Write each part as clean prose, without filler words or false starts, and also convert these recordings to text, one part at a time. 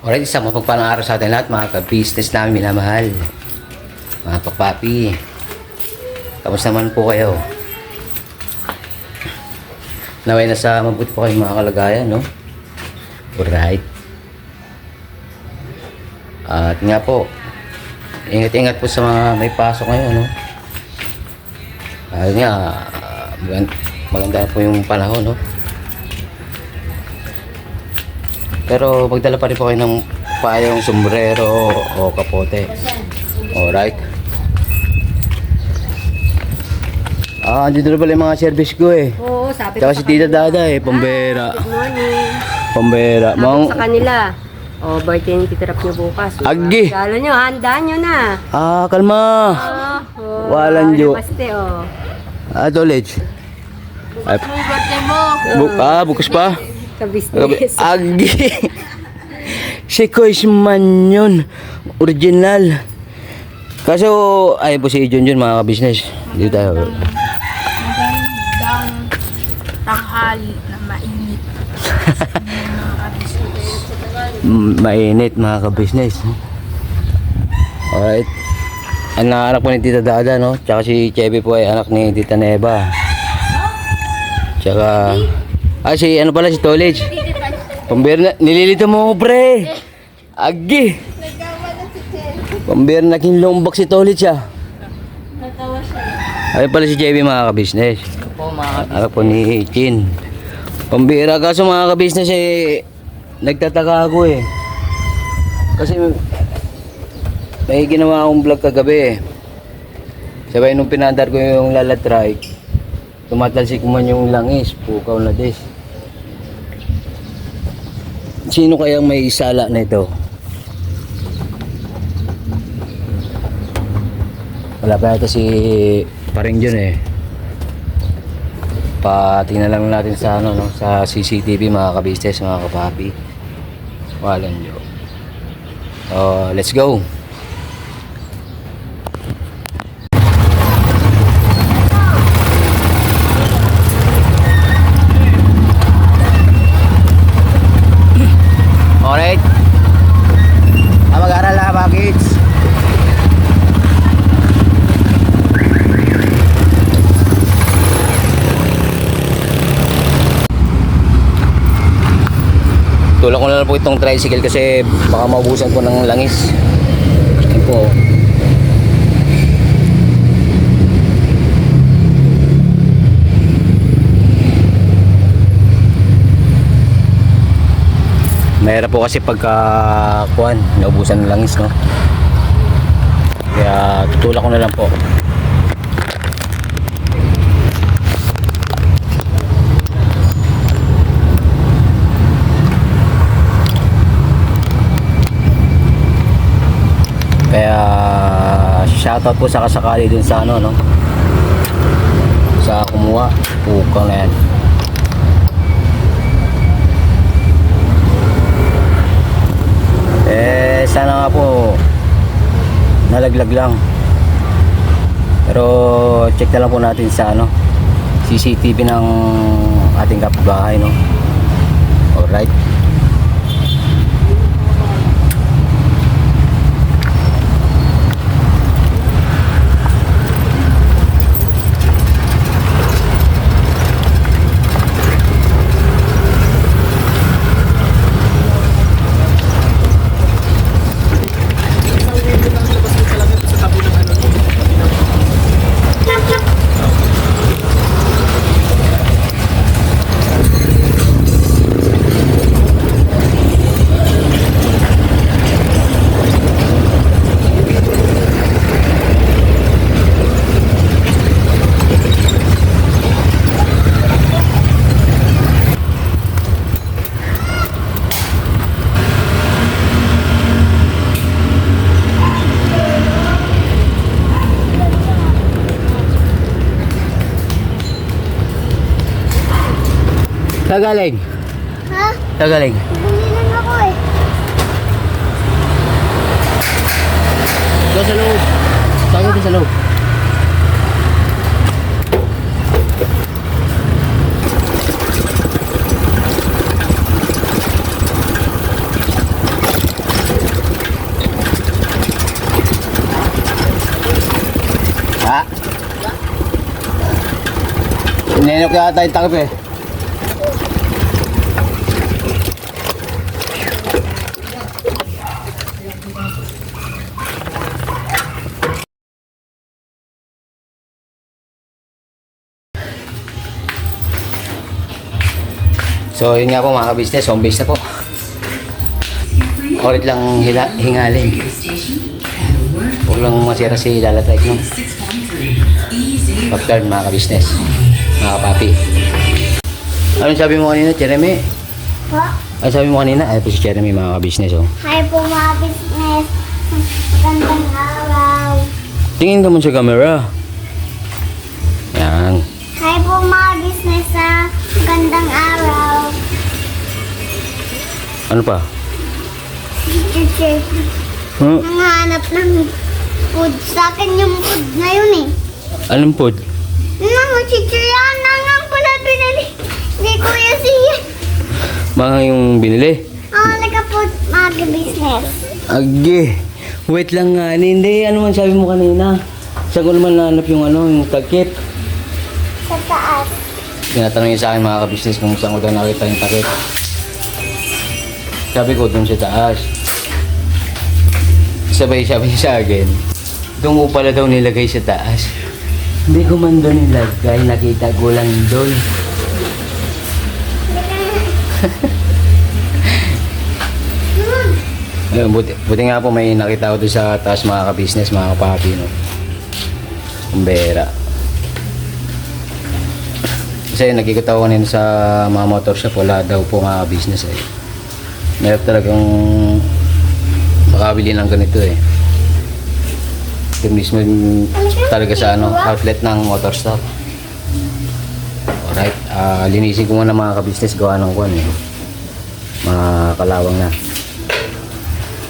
Alright, isang mapagpalang araw sa atin lahat, mga ka-business namin minamahal. Mga kapapi. Kamusta naman po kayo? Naway nasa mabuti po kayong mga kalagayan, no? Alright. At nga po, ingat-ingat po sa mga may pasok ngayon, no? Ayun nga, maganda po yung panahon, no? Pero magdala pa rin po kayo ng payong, sombrero o kapote. Alright. Andito na pala yung mga service ko eh. Oo, sabi Tsaka si Tita Dada eh, pambera. Good morning. Pambera. Sabi sa kanila, birthday ni Tita Rap nyo bukas. Agi. Galo nyo, handaan nyo na. Kalma. Walang jo. Paste, Dolage. Bukas mo yung birthday mo. Bukas pa. Ka-business. Agi. Si Kois man yun. Original. Kaso, ay po si Junjun mga ka-business. Dito tayo. Magandang tanghali na mainit. Mainit mga ka-business. Alright. Ang anak po ni Tita Dada, no? Tsaka si Chevy po ay anak ni Tita Neva. Tsaka si ano pala si Tolage. Pambira na, nililito mo ko pre. Agi. Pambira na kinlombak si Tolage ah. Ay pala si Chevy mga ka-business. Anak po ni Chin. Pambira, kaso mga ka-business eh, nagtataka ako eh. Kasi may ginawa akong vlog kagabi eh. Sabay nung pinandar ko yung lalatrike, tumatalsik man yung langis, pukaw na des. Sino kayang may sala na ito? Wala pa yata si Paring Jun eh. Patingnan lang natin sa ano, no, sa CCTV mga ka-business, mga kapapi. Walang jo. Let's go. Alright. Mag-aaral na mga kids. Tulak ko na lang po itong tricycle kasi baka maubusan ko ng langis. Yan po. Mahirap po kasi pagka kuwan, naubusan ng langis, no? Kaya tutulak ko na lang po. Kaya shoutout po sa kasakali dun sa ano, no? Sa kumuha, pukaw na yan. Sana nga po nalaglag lang. Pero check na lang po natin sa ano, CCTV ng ating kapitbahay, no? Alright. Tagaling. Ha? Tagaling. Bumilan ako eh. Doon sa loob. Tayo din sa loob. Ninenok yata yung takip eh. So yun nga po mga ka-business, home base na po. Ulit lang hingalin. Huwag lang masira si Lalatrike, no? Pag-turn mga ka-business, mga kapapi. Anong sabi mo kanina, Jeremy? Po? Ano sabi mo kanina? Ay po si Jeremy mga ka-business, oh. Hi po mga business. Magandang araw. Tingin ka mo sa camera. Yan. Hi po mga business sa magandang araw. Ano pa? Teacher, Huh? nanganap ng food. Sa akin yung food na yun eh. Anong pod? Mga teacher yan. Nangang pala binili. Hindi kuya siya. Mga yung binili. Nagka-food mga business. Agi. Wait lang nga. Hindi. Ano man sabi mo kanina? Saan ko naman nanap yung ano, yung takip? Sa taas. Tinatanong niya sa akin mga ka-business kung saan ko daw nakita yung takip. Sabi ko doon sa taas. Sabay-sabay sa akin. Doon ko pala daw nilagay sa taas. Hindi ko man doon nilagay. Nakita ko lang doon. Ayun, buti nga po may nakita ko doon sa taas mga ka-business, mga kapapi, no? Kumbera. Kasi nakikita ko kanina sa mga motor shop, wala daw po mga business eh. Meron talagang makabili ng ganito eh. Ito mismo talaga sa ano, outlet ng motor shop. Alright, linisin ko muna mga ka-business, gawa ng kuwan eh. Mga kalawang na.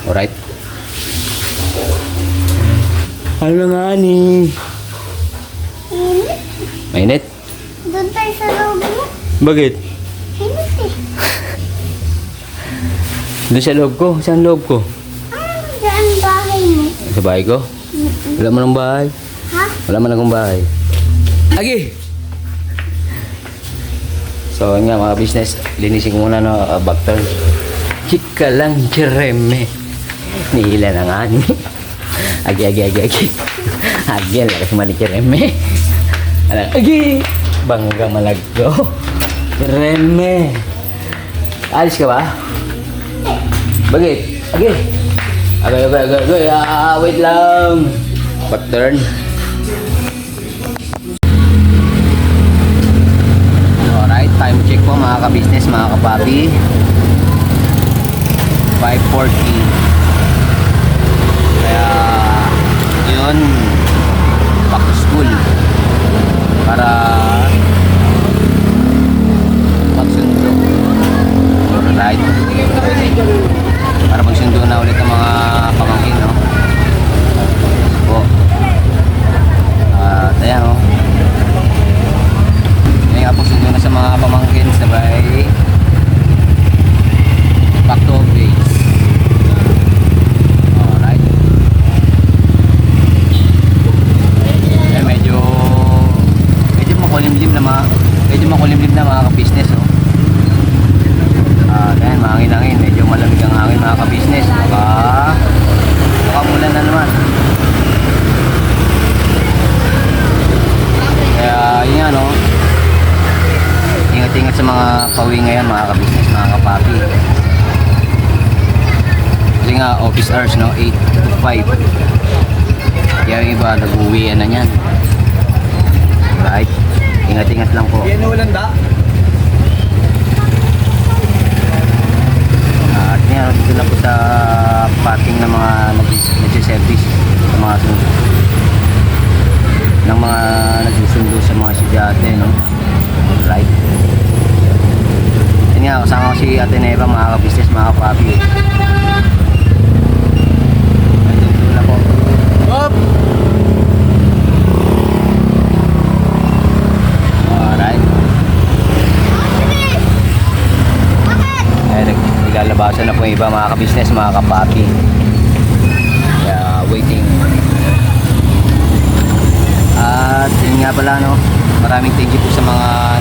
Alright. Ano nga ni? Init. Mainit? Doon tayo sa loob mo. Bakit? Init eh. Doon sa loob ko? Saan loob ko? Diyan bahay mo. Sa bahay ko? Wala man ng bahay. Ha? Wala man akong bahay. Agi! So, yun nga mga business, linisin ko muna no, back turn. Chika lang, Jeremy. Nihila na nga ni. Agi. Agi, lakas man ni Jeremy. Agi! Bangga malagdo. Jeremy. Alis ka ba? Bakit? Agi! Agay. Wait lang. Back turn. Alright, time check po mga ka-business, mga kapapi. 5:40. Kaya yun, back to school para magsundo. Alright, para magsundo na ulit ang mga pamangkin, no? Po. At ayan, no? Ngayon nga po sundo na sa mga pamangkin, sabay back to base. Alright. Eh, medyo makulimlim na mga ka-business, oh. Ayan, mahangin-hangin, medyo malamig ang hangin mga ka-business. Baka mulan na naman. Kaya yun nga, no? Ingat-ingat sa mga pauwi ngayon mga ka-business, mga kapapi. Kasi nga office hours, no, 8 to 5. Kaya yung iba nag-uwian na yan. Right, ingat-ingat lang po. Yan ulan da. At yan, dito na po sa parking ng mga nagsiservice sa mga ng mga nagsusundo sa mga estudyante, no? Right. Yan nga, kasama ko si Ate Neva, mga ka-business, mga kapapi. Dito na po. Up! Alright. Naglalabasan na po yung iba, mga ka-business, mga kapapi. Kaya waiting. At yun nga pala, no, maraming thank you po sa mga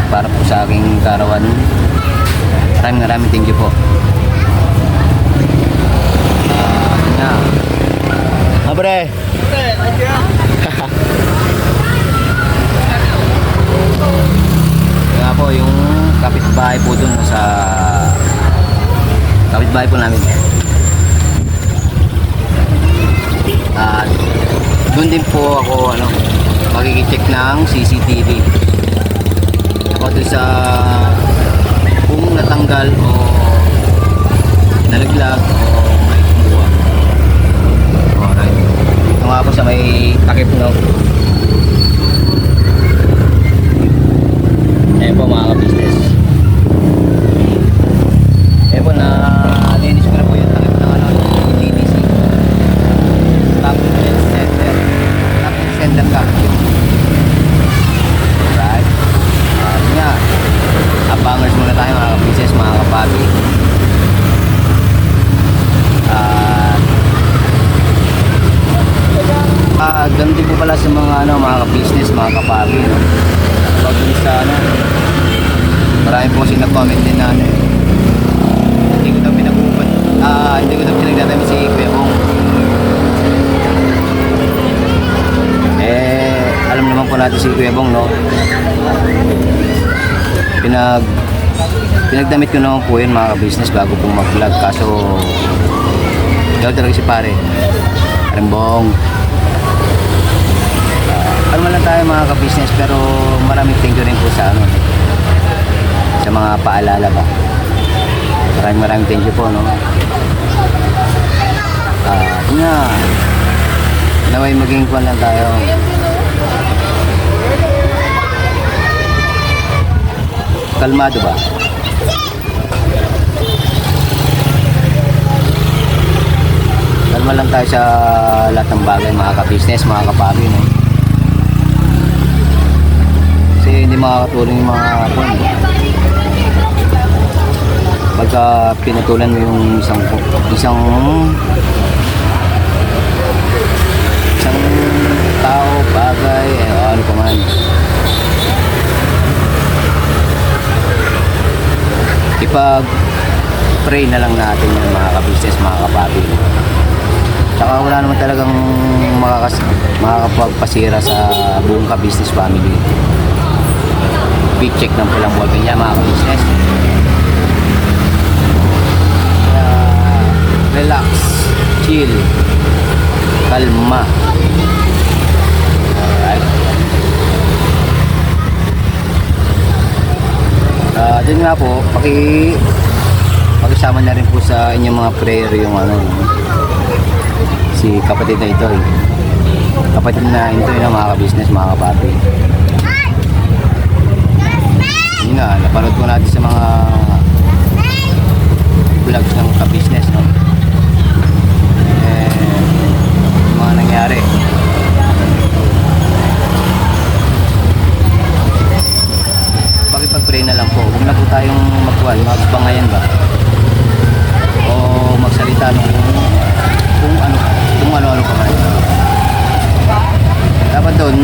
para po sa aking karawan. Maraming thank you po. Na. Abre. Kaya po yung kapitbahay po dun sa kapitbahay po namin. At doon din po ako magki-check ng CCTV. Ako doon sa kung natanggal o nalaglag o may kumuha. Alright. Ito nga po sa may takip no. Ayan po mga ka-business. Ayan po na linis ko na po yung takip ng TTC. Top center. Top center ka. Alright. Ayan nga. Abangers muna tayo mga ka-business, mga kapabi. Ganun din po pala sa mga mga ka-business, mga kapabi, no? Pag sa marami po kasi nag-comment din na hindi ko daw pinag-uupad, hindi ko daw pinagdadami si Kuya Bong. Alam naman po natin si Kuya Bong, no? Pinagdamit ko naman po yun mga ka-business bago po mag-vlog, kaso daw talaga si pare Bong. Ano lang tayo mga ka-business, pero maraming thank you rin po sa sa mga paalala ba. Maraming thank you po, no. Naway maging kuwan lang tayo. Kalmado ba? Kalma lang tayo sa lahat ng bagay mga ka-business, mga kapabi, no. Kasi hindi makakatulong yung mga hapon. Pagka pinatulan mo yung isang tao, bagay, ano pa man. Ipag-pray na lang natin yung mga ka-business, mga kapabi. Tsaka wala naman talagang makakapagpasira sa buong ka-business family. Big check ng pulang ballpen niya mga ka-business. Relax, chill, kalma. Alright. Dun nga po, pakisama na rin po sa inyong mga prayer yung si kapatid na ito kapatid na ito yung mga ka-business, mga kapapi. Yun na, napanood po natin sa mga vlogs ng ka-business, no? Mga nangyari. Pakipag-pray na lang po. Huwag na po tayong magbangayan ba? O magsalita kung ano-ano pa man. Dapat doon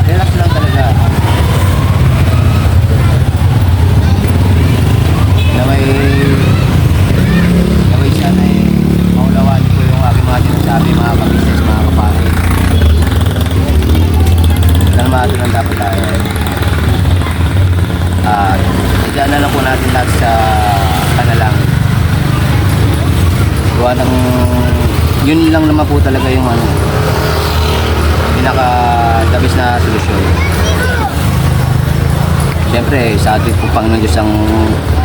relax lang talaga. Naway sana maulawan ko yung aking mga sinasabi, mga ka-business, mga kapatid. Kalmado lang dapat tayo. Diyan na lang po natin lahat sa panalangin. Gawa ng yun lang naman po talaga yung pinaka-dabis na solusyon. Siyempre, sa ating po Panginoon Diyos ang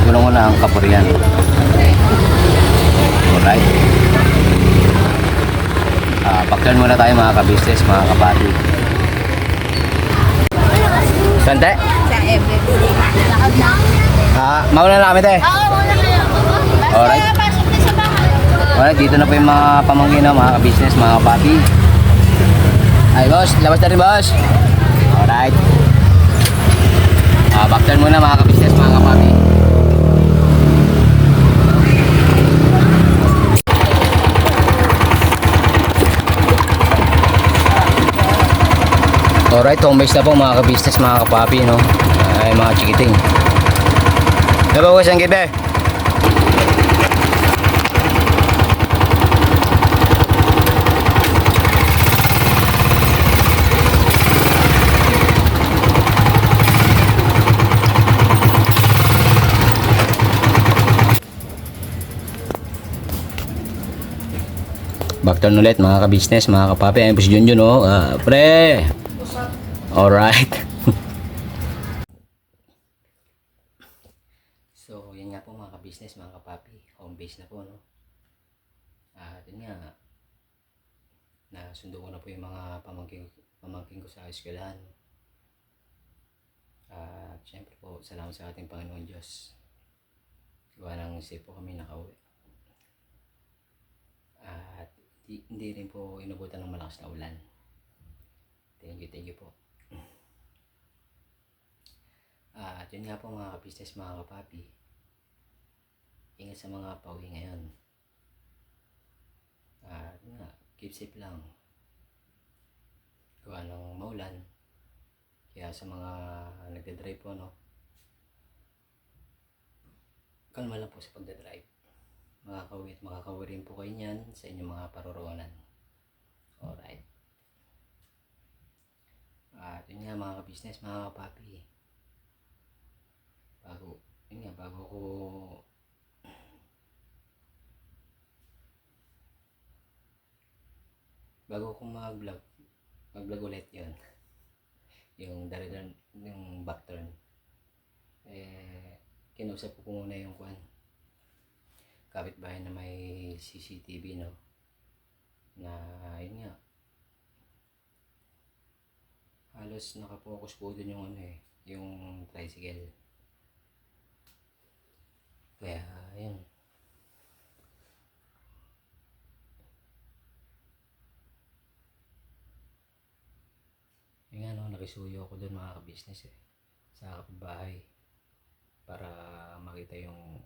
unang-una ang kapurihan. Alright. Baklan muna tayo mga ka-business, mga kapatid. Sante? Sa everyday. Lakad na. Mauna na kami tayo. Oo, muna kayo. Alright. Pasok na sa bahay. Alright, dito na po yung mga pamangkin, mga ka-business, mga kapatid. Ay boss, labas na rin boss. Alright. Baklan muna mga ka-business, mga kapatid. Alright, home base na po mga ka-business, mga kapapi, no? Ay, mga chikiting. Diba ko siyang gibe? Back turn ulit mga ka-business, mga kapapi. Ayun po si Junjun, no? Pre! Alright. So, yun nga po mga ka-business, mga kapapi. Home base na po, no? At yun nga, nasundo ko na po yung mga pamangkin ko sa eskwelahan. At syempre po, salamat sa ating Panginoon Diyos. Gawa ng safe po kami nakauwi. At hindi rin po inubutan ng malakas na ulan. Thank you po. At yun nga po mga ka-business, mga kapapi. Ingat sa mga pauwi ngayon. At yun nga, keep safe lang. Gawa ng maulan. Kaya sa mga nagdadrive po, no? Kalma lang po sa pagdadrive. Makakauwi rin po kayo niyan sa inyong mga paroroonan. Alright. At yun nga mga ka-business, mga kapapi. Bago ko mag-vlog ulit yun. Yung yung back turn. Kinausap ko muna yung kapitbahay na may CCTV, no? Na yun nga, halos nakapokus po dun yung yung tricycle. Kaya yun, yun nga, no, nakisuyo ako dun mga ka-business sa kapitbahay para makita yung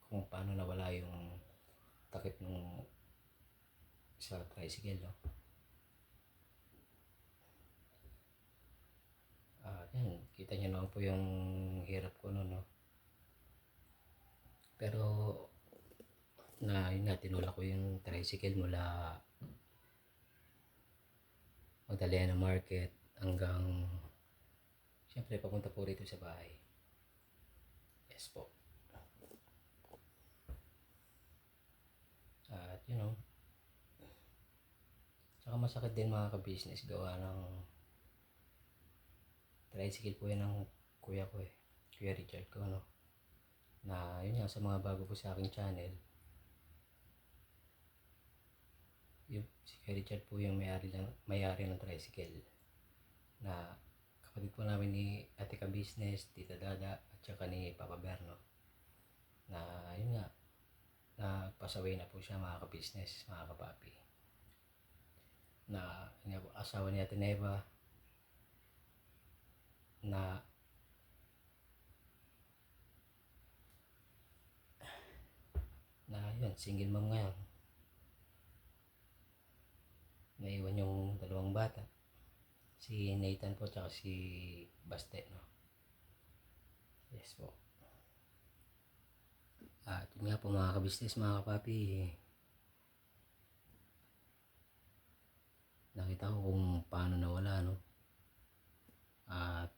kung paano nawala yung takip nung sa tricycle, no? Yan, kita nyo naman po yung hirap ko nun, no? Pero yun nga, tinulak ko yung tricycle mula Magdalena Market hanggang siyempre papunta po rito sa bahay. Yes po. At you know, saka masakit din mga ka-business gawa ng tricycle po yan ng kuya ko Kuya Richard ko, no? Na yun nga, sa mga bago po sa aking channel, si Kuya Richard po yung may-ari ng tricycle na kapatid po namin ni Ate Ka Business, Tita Dada at saka ni Papa Berno. Na yun nga, nagpasaway na po siya mga ka-business, mga kapapi. Na yun nga po, asawa ni Ate Neva na yun, single mom ngayon. Naiwan yung dalawang bata, si Nathan po tsaka si Baste, no? Yes po. At yun nga po mga ka-business, mga kapapi, nakita ko kung paano nawala, no? At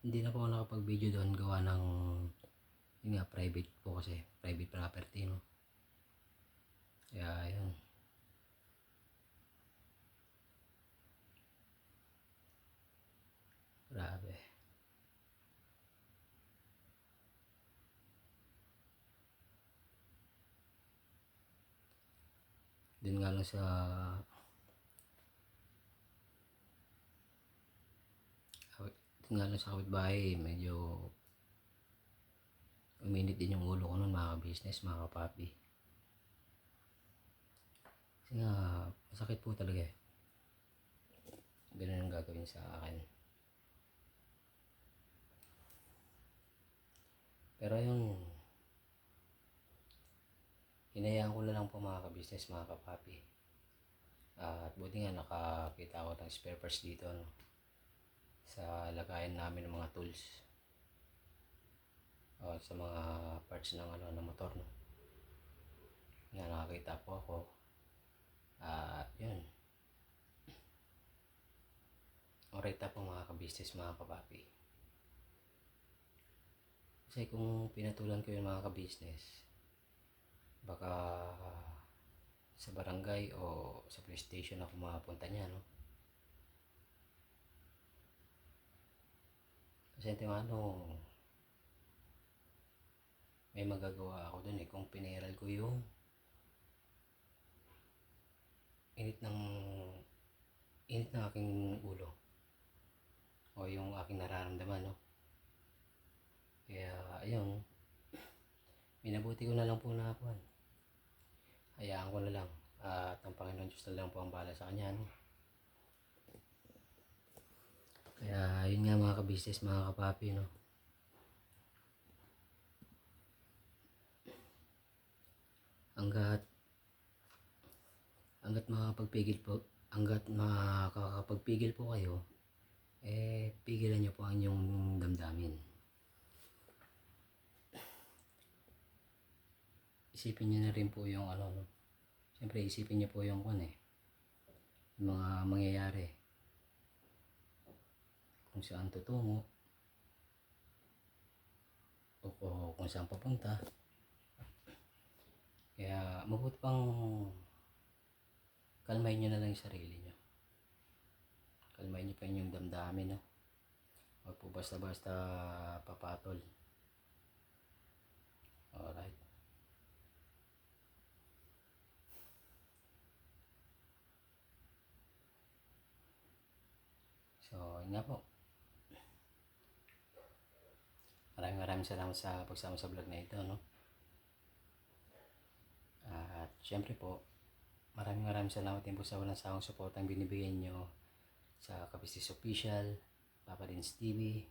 hindi na po ako nakapag-video doon gawa ng yun nga, private po kasi, private property, no? Kaya yun, grabe. Dun nga lang sa kapitbahay, medyo uminit din yung ulo ko nun mga business, mga kapapi. Kasi nga, masakit po talaga ganun ang gagawin sa akin. Pero yung hinayaan ko na lang po mga ka-business, mga kapapi. At buti nga nakakita ako ng spare parts dito, no? Sa lagayan namin ng mga tools. O sa mga parts ng ng motor, no? Nga nakakita po ako. Yun. Alright po mga ka-business, mga kapapi. Kasi kung pinatulan ko yung mga ka-business, baka sa barangay o sa police station ako mapunta niya, no? Kasi may magagawa ako dun kung pineral ko yung init ng aking ulo o yung aking nararamdaman, no? Kaya ayun, minabuti ko na lang po na ako. Hayaan ko na lang at ang Panginoon Diyos na lang po ang bahala sa kanya, no? Kaya yun nga mga ka-business, mga kapapi, no? Hanggat makakapagpigil po kayo, pigilan nyo po ang inyong damdamin. Isipin nyo na rin po yung no? Siyempre isipin nyo po yung yung mga mangyayari, kung saan tutungo o kung saan papunta. Kaya mabuti pang kalmahin nyo na lang yung sarili nyo. Kalmahin nyo pa yung damdamin, no? Huwag po basta-basta papatol. Alright. So, yun nga po. Maraming salamat sa pagsama sa vlog na ito, no? At syempre po, maraming salamat din po sa walang sawang support ang binibigay nyo sa Ka-Business Official, Papa Dins TV,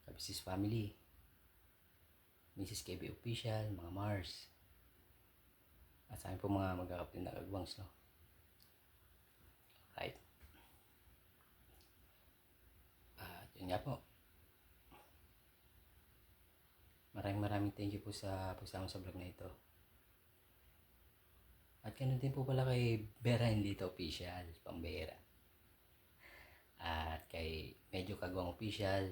Ka-Business Family, Mrs. KB Official, mga Mars, at sa amin po mga mag-a-upload na kagwangs, no? Right. At yun nga po. Maraming thank you po sa pagsama sa vlog na ito. At ganoon din po pala kay Vera Indito Official, Pambera. At kay Medyo Kagwang Official,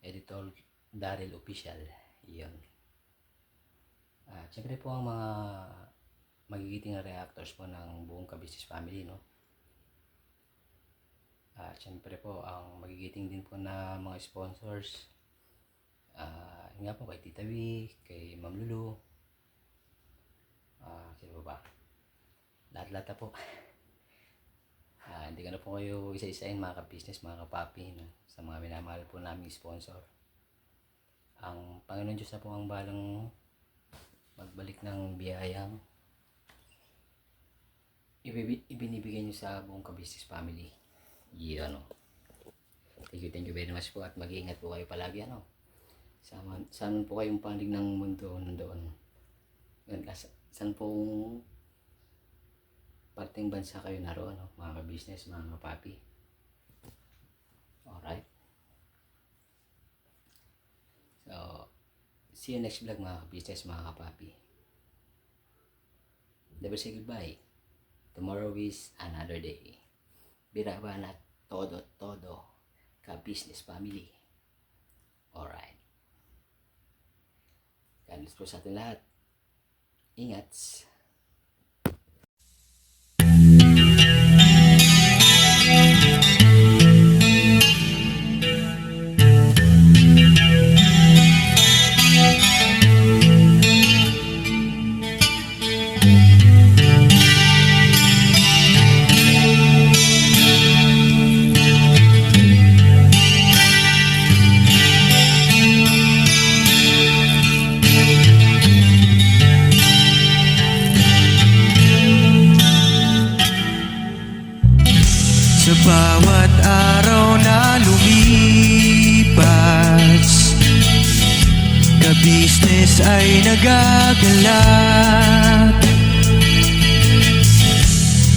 Editor Daryl Official, yun. At syempre po ang mga magigiting na reactors po ng buong Ka-Business Family, no? At syempre po ang magigiting din po na mga sponsors. Yun nga po kay Tita V, kay Ma'am Lulu. Sino ba? Lahat po. Hindi ko na po kayo isa-isain mga ka-business, mga kapapi, no? Sa mga minamahal po naming sponsor. Ang Panginoon Diyos na po ang balang magbalik ng biyayang ibinibigay nyo sa buong Ka-Business Family. Yan, no? Thank you very much po at mag-iingat po kayo palagi, ano? Saan po kayong panig ng mundo nandoon? Saan pong parteng bansa kayo naroon, no? Mga ka-business, mga kapapi. Alright. So, see you next vlog mga ka-business, mga kapapi. Never say goodbye. Tomorrow is another day. Biraban at todo ka-business family. Alright. God bless po sa atin lahat. Ingat. Sa bawat araw na lumipas, ka-business ay nagagalak.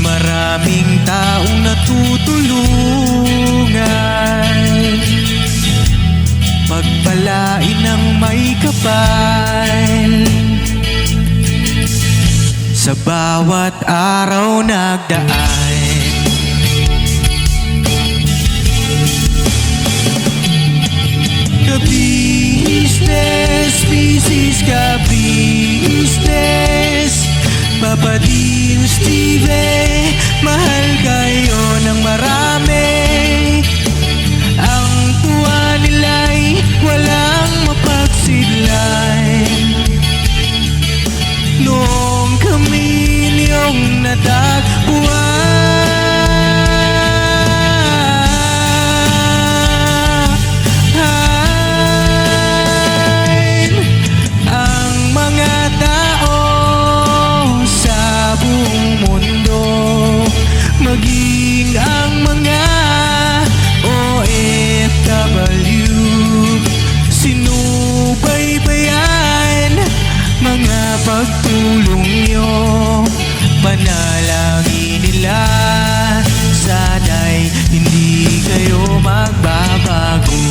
Maraming taong natutulungan, pagpalain ng may kapal. Sa bawat araw nagdaan, ka-business, business, ka-business. Papa Dean, Steve, mahal kayo ng marami. Ang tuwa nila'y walang mapagsidlan. Noong kami niyong natagpuan, ang mga tao sa buong mundo, maging ang mga OFW, sinubaybayan mga pagtulong nyo. Panalangin nila, sana'y hindi kayo magbabago.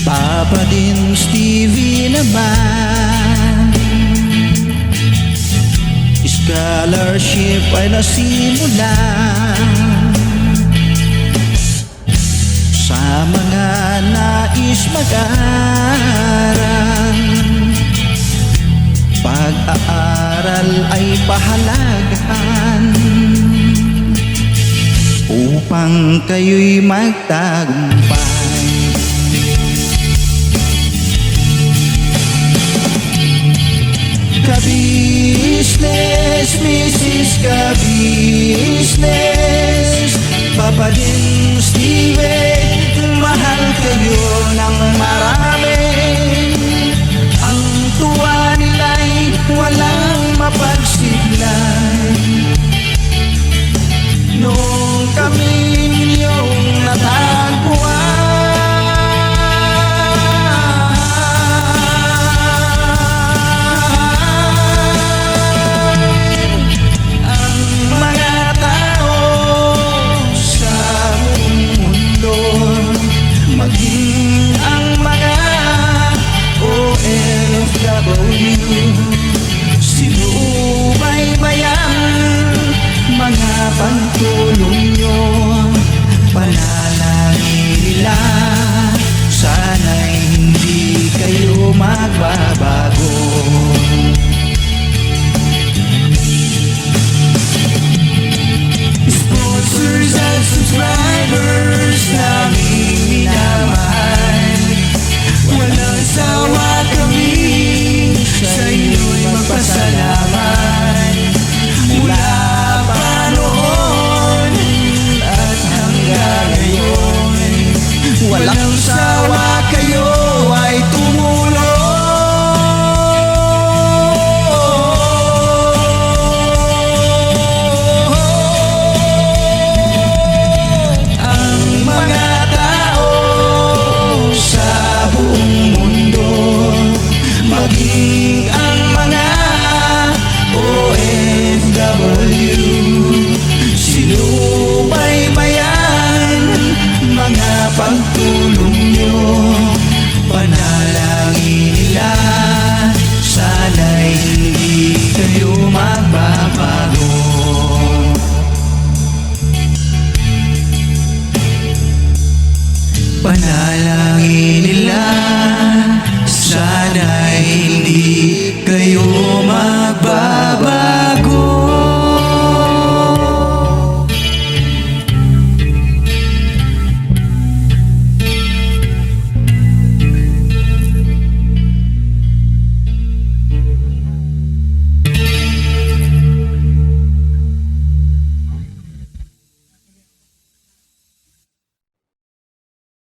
Papa din Stevie naman, scholarship ay nasimula sa mga nais mag-aral. Pag-aaral ay pahalagahan upang kayo'y magtagumpay. Ka-business, Mrs. Ka-business, Papa din Steve, mahal kayo ng marami.